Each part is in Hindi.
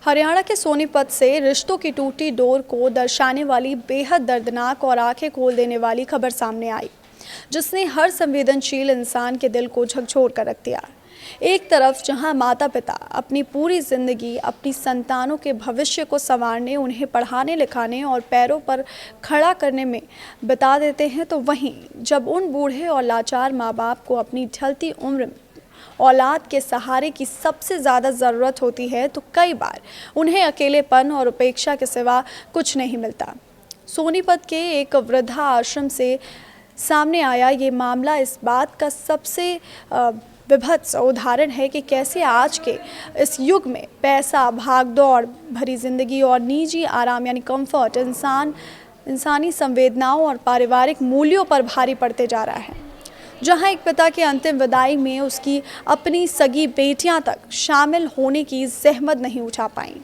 हरियाणा के सोनीपत से रिश्तों की टूटी डोर को दर्शाने वाली बेहद दर्दनाक और आंखें खोल देने वाली खबर सामने आई, जिसने हर संवेदनशील इंसान के दिल को झकझोर कर रख दिया। एक तरफ जहां माता पिता अपनी पूरी जिंदगी अपनी संतानों के भविष्य को संवारने, उन्हें पढ़ाने लिखाने और पैरों पर खड़ा करने में बिता देते हैं, तो वहीं जब उन बूढ़े और लाचार माँ बाप को अपनी ढलती उम्र में औलाद के सहारे की सबसे ज़्यादा ज़रूरत होती है, तो कई बार उन्हें अकेलेपन और उपेक्षा के सिवा कुछ नहीं मिलता। सोनीपत के एक वृद्धा आश्रम से सामने आया ये मामला इस बात का सबसे विभत्स उदाहरण है कि कैसे आज के इस युग में पैसा, भागदौड़ भरी जिंदगी और निजी आराम यानी कंफर्ट इंसानी संवेदनाओं और पारिवारिक मूल्यों पर भारी पड़ते जा रहा है। जहां एक पिता की अंतिम विदाई में उसकी अपनी सगी बेटियां तक शामिल होने की जहमत नहीं उठा पाईं।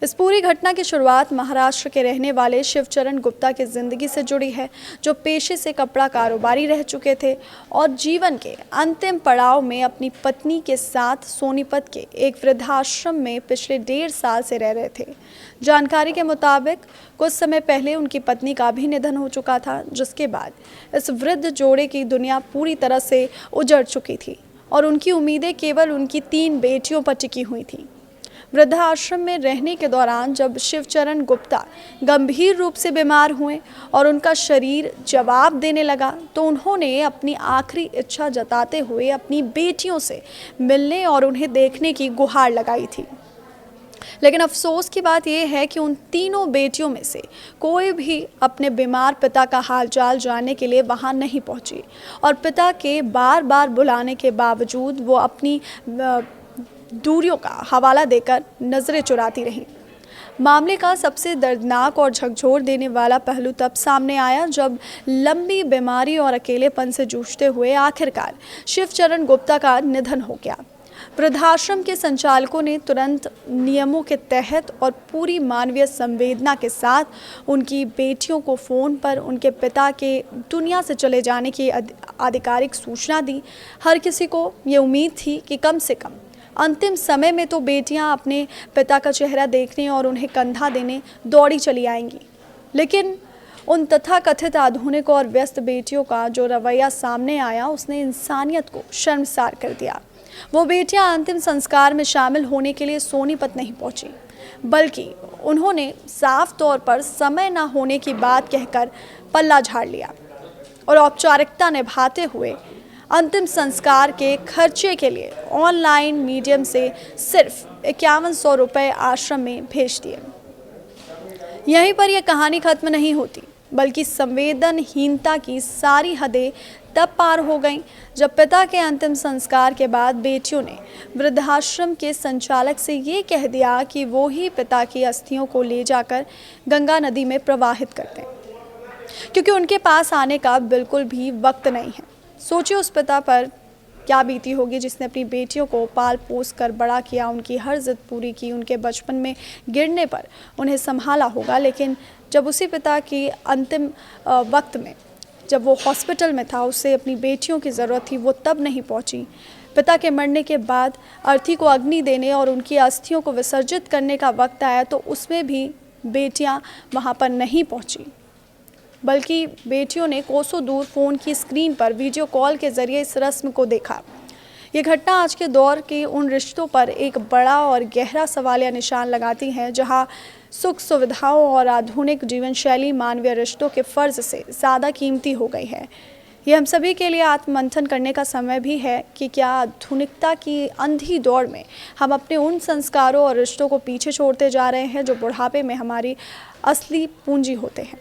इस पूरी घटना की शुरुआत महाराष्ट्र के रहने वाले शिवचरण गुप्ता की जिंदगी से जुड़ी है, जो पेशे से कपड़ा कारोबारी रह चुके थे और जीवन के अंतिम पड़ाव में अपनी पत्नी के साथ सोनीपत के एक वृद्धाश्रम में पिछले 1.5 साल से रह रहे थे। जानकारी के मुताबिक कुछ समय पहले उनकी पत्नी का भी निधन हो चुका था, जिसके बाद इस वृद्ध जोड़े की दुनिया पूरी तरह से उजड़ चुकी थी और उनकी उम्मीदें केवल उनकी 3 बेटियों पर टिकी हुई थीं। वृद्धाश्रम में रहने के दौरान जब शिवचरण गुप्ता गंभीर रूप से बीमार हुए और उनका शरीर जवाब देने लगा, तो उन्होंने अपनी आखिरी इच्छा जताते हुए अपनी बेटियों से मिलने और उन्हें देखने की गुहार लगाई थी। लेकिन अफसोस की बात यह है कि उन तीनों बेटियों में से कोई भी अपने बीमार पिता का हालचाल जानने के लिए वहां नहीं पहुंची और पिता के बार बार बुलाने के बावजूद वो अपनी दूरियों का हवाला देकर नजरें चुराती रहीं। मामले का सबसे दर्दनाक और झकझोर देने वाला पहलू तब सामने आया जब लंबी बीमारी और अकेलेपन से जूझते हुए आखिरकार शिवचरण गुप्ता का निधन हो गया। वृद्धाश्रम के संचालकों ने तुरंत नियमों के तहत और पूरी मानवीय संवेदना के साथ उनकी बेटियों को फ़ोन पर उनके पिता के दुनिया से चले जाने की आधिकारिक सूचना दी। हर किसी को ये उम्मीद थी कि कम से कम अंतिम समय में तो बेटियां अपने पिता का चेहरा देखने और उन्हें कंधा देने दौड़ी चली आएंगी। लेकिन उन तथाकथित आधुनिक और व्यस्त बेटियों का जो रवैया सामने आया, उसने इंसानियत को शर्मसार कर दिया। वो बेटियां अंतिम संस्कार में शामिल होने के लिए सोनीपत नहीं पहुंची, बल्कि उन्होंने साफ तौर पर समय न होने की बात कहकर पल्ला झाड़ लिया और औपचारिकता निभाते हुए अंतिम संस्कार के खर्चे के लिए ऑनलाइन मीडियम से सिर्फ 5100 रुपये आश्रम में भेज दिए। यहीं पर यह कहानी खत्म नहीं होती, बल्कि संवेदनहीनता की सारी हदें तब पार हो गईं जब पिता के अंतिम संस्कार के बाद बेटियों ने वृद्धाश्रम के संचालक से ये कह दिया कि वो ही पिता की अस्थियों को ले जाकर गंगा नदी में प्रवाहित कर दें, क्योंकि उनके पास आने का बिल्कुल भी वक्त नहीं है। सोचिए उस पिता पर क्या बीती होगी जिसने अपनी बेटियों को पाल पोस कर बड़ा किया, उनकी हर जिद पूरी की, उनके बचपन में गिरने पर उन्हें संभाला होगा। लेकिन जब उसी पिता की अंतिम वक्त में, जब वो हॉस्पिटल में था, उसे अपनी बेटियों की ज़रूरत थी, वो तब नहीं पहुंची। पिता के मरने के बाद अर्थी को अग्नि देने और उनकी अस्थियों को विसर्जित करने का वक्त आया, तो उसमें भी बेटियाँ वहाँ पर नहीं पहुँची, बल्कि बेटियों ने कोसों दूर फ़ोन की स्क्रीन पर वीडियो कॉल के ज़रिए इस रस्म को देखा। ये घटना आज के दौर के उन रिश्तों पर एक बड़ा और गहरा सवालिया निशान लगाती है, जहां सुख सुविधाओं और आधुनिक जीवन शैली मानवीय रिश्तों के फ़र्ज से ज़्यादा कीमती हो गई है। ये हम सभी के लिए आत्ममंथन करने का समय भी है कि क्या आधुनिकता की अंधी दौड़ में हम अपने उन संस्कारों और रिश्तों को पीछे छोड़ते जा रहे हैं जो बुढ़ापे में हमारी असली पूंजी होते हैं।